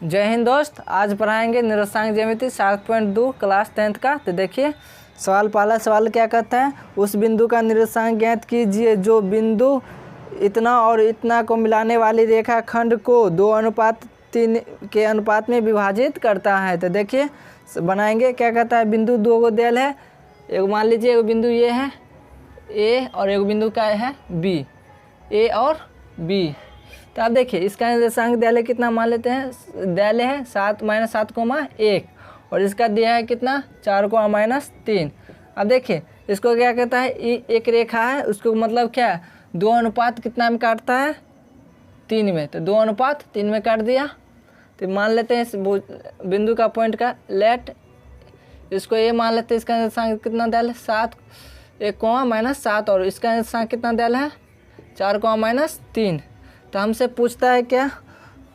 जय हिंद दोस्त, आज पढ़ाएंगे निर्देशांक ज्यामिति 7.2 क्लास 10th का। तो देखिए सवाल, पहला सवाल क्या कहता है, उस बिंदु का निर्देशांक ज्ञात कीजिए जो बिंदु इतना और इतना को मिलाने वाली रेखा खंड को 2:3 के अनुपात में विभाजित करता है। तो देखिए बनाएंगे, क्या कहता है, बिंदु दो को दिया है, एक मान लीजिए एक बिंदु ये है ए और एक बिंदु का है बी, ए और बी। तो आप देखिए इसका निर्देशांक दिया है कितना, मान लेते हैं दिया है 7-7,1 और इसका दिया है कितना 4, अब देखिए इसको क्या कहता है, एक रेखा है, उसको मतलब क्या है 2:3 कितना में काटता है 3 में, तो 2:3 में काट दिया। तो मान लेते हैं इस बिंदु का पॉइंट का लेट, इसको ये मान लेते हैं, इसका निर्देशांक कितना दिया है 7 और इसका निर्देशांक कितना दिया है 4, तो हमसे पूछता है क्या,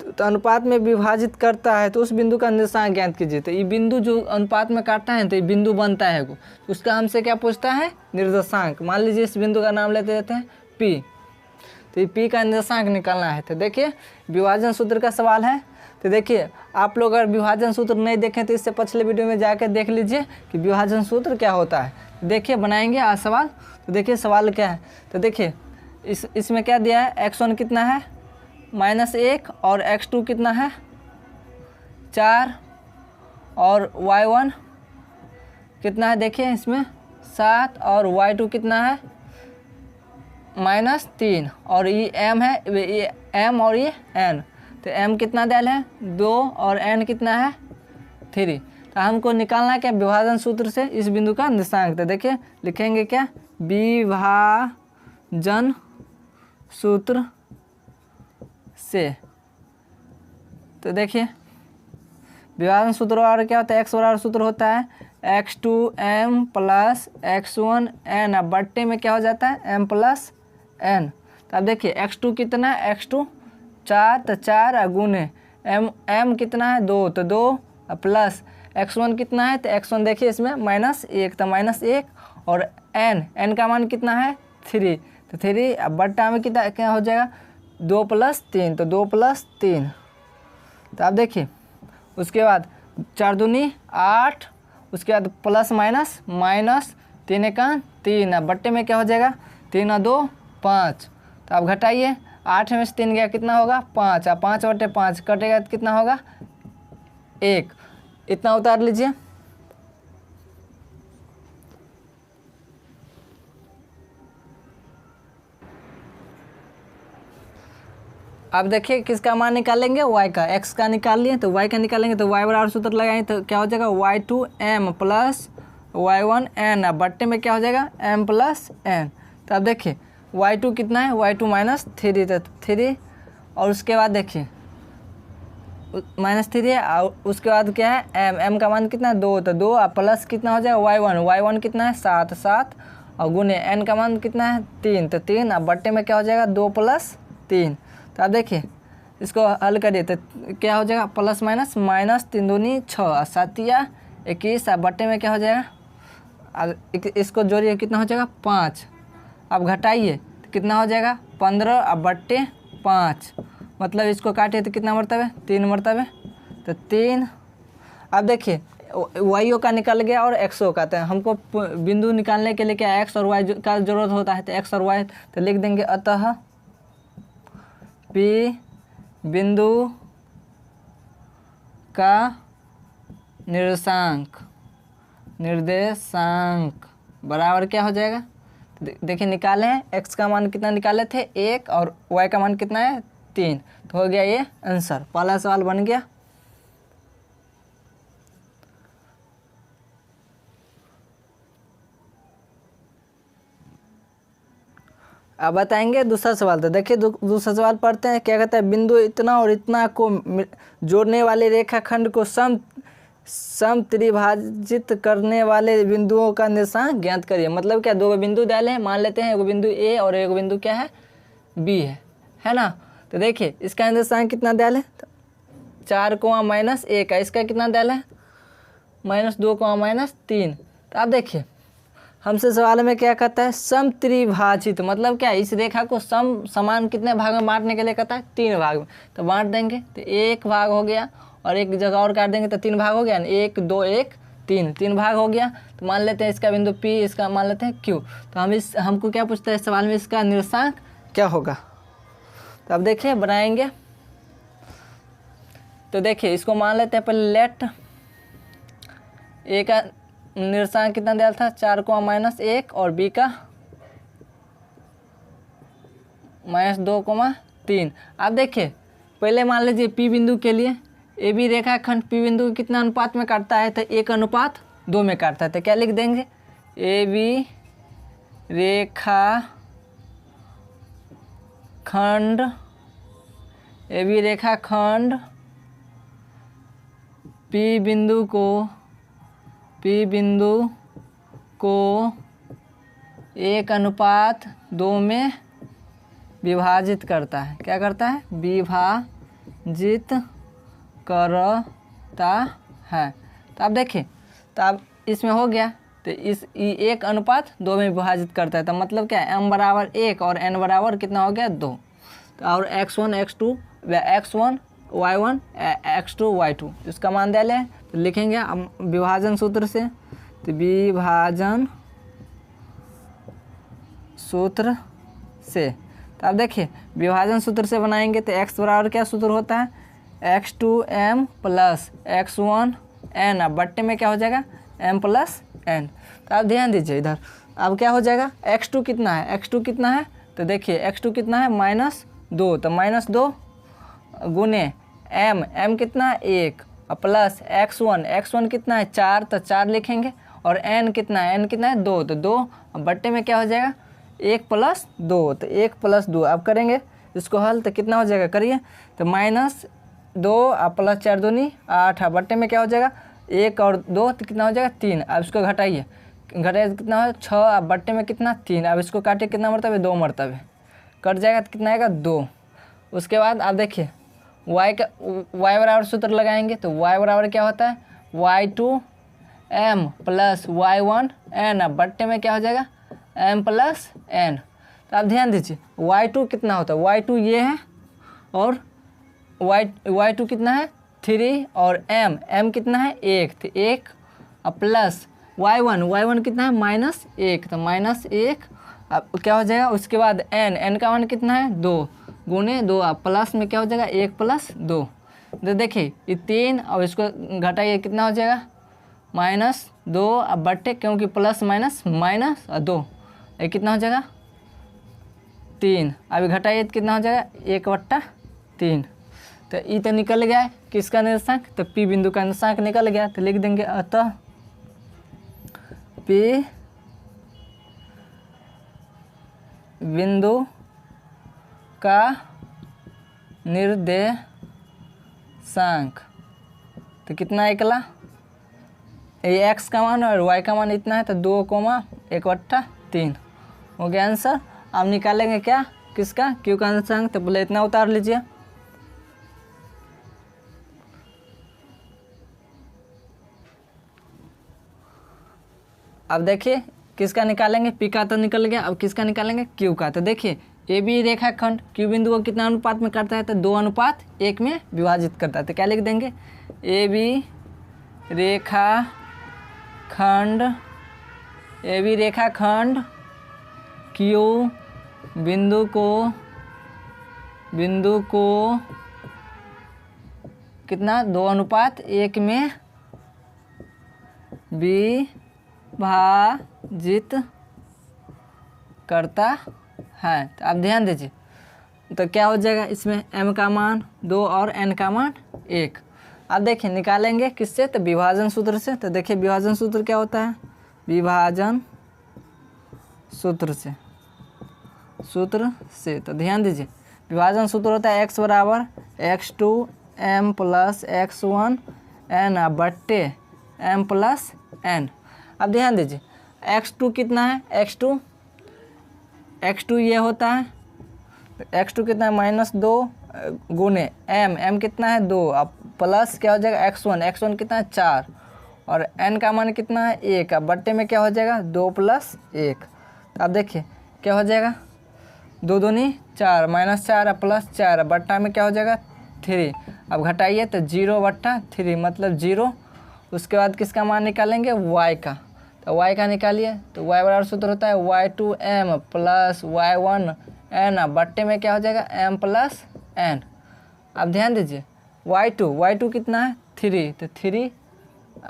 तो अनुपात में विभाजित करता है तो उस बिंदु का निर्देशांक ज्ञात कीजिए। तो ये बिंदु जो अनुपात में काटता है तो ये बिंदु बनता है को, उसका हमसे क्या पूछता है निर्देशांक। मान लीजिए इस बिंदु का नाम लेते रहते हैं पी, तो ये पी का निर्देशांक निकालना है। तो देखिए विभाजन सूत्र का सवाल है। तो देखिए आप लोग अगर विभाजन सूत्र नहीं देखें तो इससे पिछले वीडियो में जाकर देख लीजिए कि विभाजन सूत्र क्या होता है। देखिए बनाएंगे आज सवाल। तो देखिए सवाल क्या है, तो देखिए इसमें क्या दिया है, x1 कितना है -1 और x2 कितना है 4 और y1 कितना है, देखिए इसमें 7 और y2 कितना है -3 और ये m है, ये m और ये n, तो m कितना दिया है 2 और n कितना है 3। तो हमको निकालना है क्या विभाजन सूत्र से इस बिंदु का निर्देशांक। तो देखिए लिखेंगे क्या, विभाजन सूत्र से। तो देखिए विभाजन सूत्र और क्या होता है, x बराबर सूत्र होता है x2m + x1n, अब बट्टे में क्या हो जाता है m + n। तो अब देखिए x2 कितना है, x2 4, तो 4 गुने m कितना है 2, तो 2 प्लस x1 कितना है, तो x1 देखिए इसमें -1, तो -1 और n का मान कितना है 3, तो 3, अब बट्टा में कितना क्या हो जाएगा 2 + 3, तो 2 + 3। तो आप देखिए उसके बाद 4 दूनी 8, उसके बाद प्लस माइनस -3 × 3, अब बट्टे में क्या हो जाएगा 3 और 2 5। तो आप घटाइए, 8 में से 3 गया कितना होगा 5, अब 5/5 कटेगा तो कितना होगा 1, इतना उतार लीजिए। अब देखिए किसका मान निकालेंगे, y का, x का निकाल लिए तो y का निकालेंगे, तो y बराबर सूत्र लगाएंगे तो क्या हो जाएगा y2m + y1n, अब बट्टे में क्या हो जाएगा m + n। तो अब देखिए y2 कितना है, y2 -3, तो 3 और उसके बाद देखिए -3 है और उसके बाद क्या है m का मान कितना है 2, तो 2 प्लस कितना हो जाएगा y1 कितना है 7 और गुने n का मान कितना है 3, तो 3, अब बट्टे में क्या हो जाएगा 2 + 3। तो आप देखिए इसको हल करिए तो क्या हो जाएगा +- -3 दूनी 6 और 7 या 21, अब बट्टे में क्या हो जाएगा, अब इसको जोड़िए कितना हो जाएगा 5, अब घटाइए तो कितना हो जाएगा 15, अब बट्टे 5, मतलब इसको काटिए तो कितना मरतबे 3 मरतबे, तो 3। अब देखिए वाई का निकल गया और एक्सओ का, तो हमको बिंदु निकालने के लिए क्या x और y का जरूरत होता है, तो x और y तो लिख देंगे, अतः P बिंदु का निर्देशांक बराबर क्या हो जाएगा, देखिए निकाले हैं, x का मान कितना निकाले थे 1 और y का मान कितना है 3, तो हो गया ये आंसर, पहला सवाल बन गया। अब बताएंगे दूसरा सवाल। तो देखिए दूसरा सवाल पढ़ते हैं, क्या कहता है, बिंदु इतना और इतना को जोड़ने वाले रेखाखंड को समत्रिभाजित करने वाले बिंदुओं का निर्देशांक ज्ञात करिए। मतलब क्या, दो बिंदु डाले हैं, मान लेते हैं एक बिंदु ए और एक बिंदु क्या है बी है ना। तो देखिए इसका निर्देशांक कितना डाले है, 4, -1 है, इसका कितना डाले है -2, -3। तो आप देखिए हमसे सवाल में क्या कहता है, समत्रिभाजित, मतलब क्या, इस रेखा को समान कितने भाग में बांटने के लिए कहता है, 3 भाग में। तो बांट देंगे तो 1 भाग हो गया और एक जगह और काट देंगे तो 3 भाग हो गया ना, 1 2 1 3, 3 भाग हो गया। तो मान लेते हैं इसका बिंदु P, इसका मान लेते हैं Q। तो हमको क्या पूछता है सवाल में, इसका निर्देशांक क्या होगा। तो अब देखिए बनाएंगे। तो देखिए इसको मान लेते हैं पहले, लेट A का निर्देशांक कितना दिया था, 4, -1 और B का -2, 3। अब देखिए पहले मान लीजिए P बिंदु के लिए AB रेखाखंड P बिंदु को कितना अनुपात में काटता है, तो 1:2 में काटता है। तो क्या लिख देंगे, AB रेखाखंड P बिंदु को 1:2 में विभाजित करता है। क्या करता है, विभाजित करता है। तो आप देखिए, तो अब इसमें हो गया, तो इस 1:2 में विभाजित करता है। तो मतलब क्या है, m = 1 और n बराबर कितना हो गया, 2। तो और x1 y1 x2 y2 इसका मान दे लें। तो लिखेंगे हम विभाजन सूत्र से, तो विभाजन सूत्र से। तो अब देखिए विभाजन सूत्र से बनाएंगे तो x बराबर क्या सूत्र होता है, x2m + x1n। अब बट्टे में क्या हो जाएगा, m + n। तो आप ध्यान दीजिए इधर, अब क्या हो जाएगा, x2 कितना है, x2 कितना है, तो देखिए x2 कितना है, -2। तो -2 गुने m कितना है, 1 और प्लस x1 कितना है, 4। तो 4 लिखेंगे और n कितना है, 2। तो 2 बट्टे में क्या हो जाएगा, 1 + 2। तो 1 + 2 अब करेंगे इसको हल, तो कितना हो जाएगा, करिए। तो -2 और +4 दूनी 8, बट्टे में क्या हो जाएगा, 1 और 2 तो कितना हो जाएगा, 3। अब इसको घटाइए कितना हो, 6। अब बट्टे में कितना, 3। अब इसको काटिए कितना मरतबे, 2 मरतबे, कट जाएगा तो कितना आएगा, 2। उसके बाद आप देखिए y बराबर सूत्र लगाएंगे। तो y बराबर क्या होता है, y2m + y1n। अब बट्टे में क्या हो जाएगा, m + n। तो आप ध्यान दीजिए y2 कितना होता है, y2 ये है और y2 कितना है, 3 और m कितना है, 1। तो 1 प्लस y1 कितना है, -1। तो -1 अब क्या हो जाएगा, उसके बाद n का मान कितना है, 2 गुने 2। अब प्लस में क्या हो जाएगा, 1 + 2। तो देखिए ये 3 और इसको घटाइए कितना हो जाएगा, -2। अब बट्टे, क्योंकि प्लस माइनस और 2, ये कितना हो जाएगा, 3। अभी घटाइए तो कितना हो जाएगा, 1/3। तो ये तो निकल गया है किसका निर्देशांक, तो P बिंदु का निर्देशांक निकल गया। तो लिख देंगे अतः P बिंदु का निर्देशांक तो कितना निकला, ये x का मान और y का मान इतना है, तो 2,1/3 हो गया आंसर। अब निकालेंगे क्या, किसका, Q का निर्देशांक। तो पहले इतना उतार लीजिए, अब देखिए किसका निकालेंगे, P का तो निकल गया। अब किसका निकालेंगे, Q का। तो देखिए AB रेखाखंड Q बिंदु को कितना अनुपात में करता है, तो 2:1 में विभाजित करता है। तो क्या लिख देंगे, AB रेखाखंड Q बिंदु को कितना, 2:1 में विभाजित करता है। तो आप ध्यान दीजिए, तो क्या हो जाएगा, इसमें m का मान 2 और n का मान 1। अब देखिए निकालेंगे किससे, तो विभाजन सूत्र से। तो देखिए विभाजन सूत्र क्या होता है, विभाजन सूत्र से। तो ध्यान दीजिए विभाजन सूत्र होता है x बराबर x2m + x1n बट्टे m + n। अब ध्यान दीजिए x2 कितना है, x2 ये होता है, x2 कितना है, -2 गुने m कितना है, 2। अब प्लस क्या हो जाएगा, x1 कितना है, 4 और n का मान कितना है 1, अब बट्टे में क्या हो जाएगा 2 + 1। तो अब देखिए क्या हो जाएगा 2 दूनी 4 -4 + 4 बट्टा में क्या हो जाएगा 3। अब घटाइए तो 0/3 मतलब 0। उसके बाद किसका मान निकालेंगे y का, तो y का निकालिए। तो y बराबर सूत्र होता है y2m + y1n, बट्टे में क्या हो जाएगा m + n। अब ध्यान दीजिए y2 कितना है 3, तो 3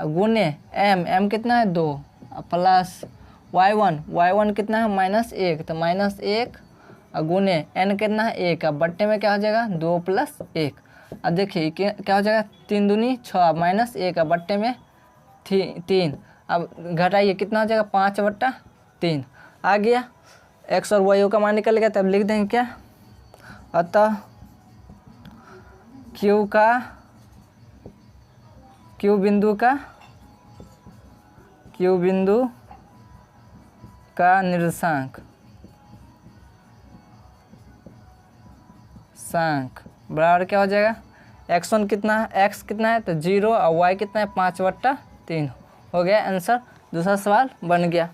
गुने m कितना है 2 प्लस y1 कितना है -1, तो -1 गुने n कितना है 1, अब बट्टे में क्या हो जाएगा 2 + 1। अब देखिए क्या हो जाएगा 3 दूनी 6 -1, अब बट्टे में 3। अब घटाइए कितना हो जाएगा 5/3 आ गया। x और y का मान निकल गया। तब लिख देंगे क्या, अतः Q बिंदु का निर्देशांक बराबर क्या हो जाएगा x1 कितना है, x कितना है तो 0 और y कितना है 5/3 हो गया आंसर। दूसरा सवाल बन गया।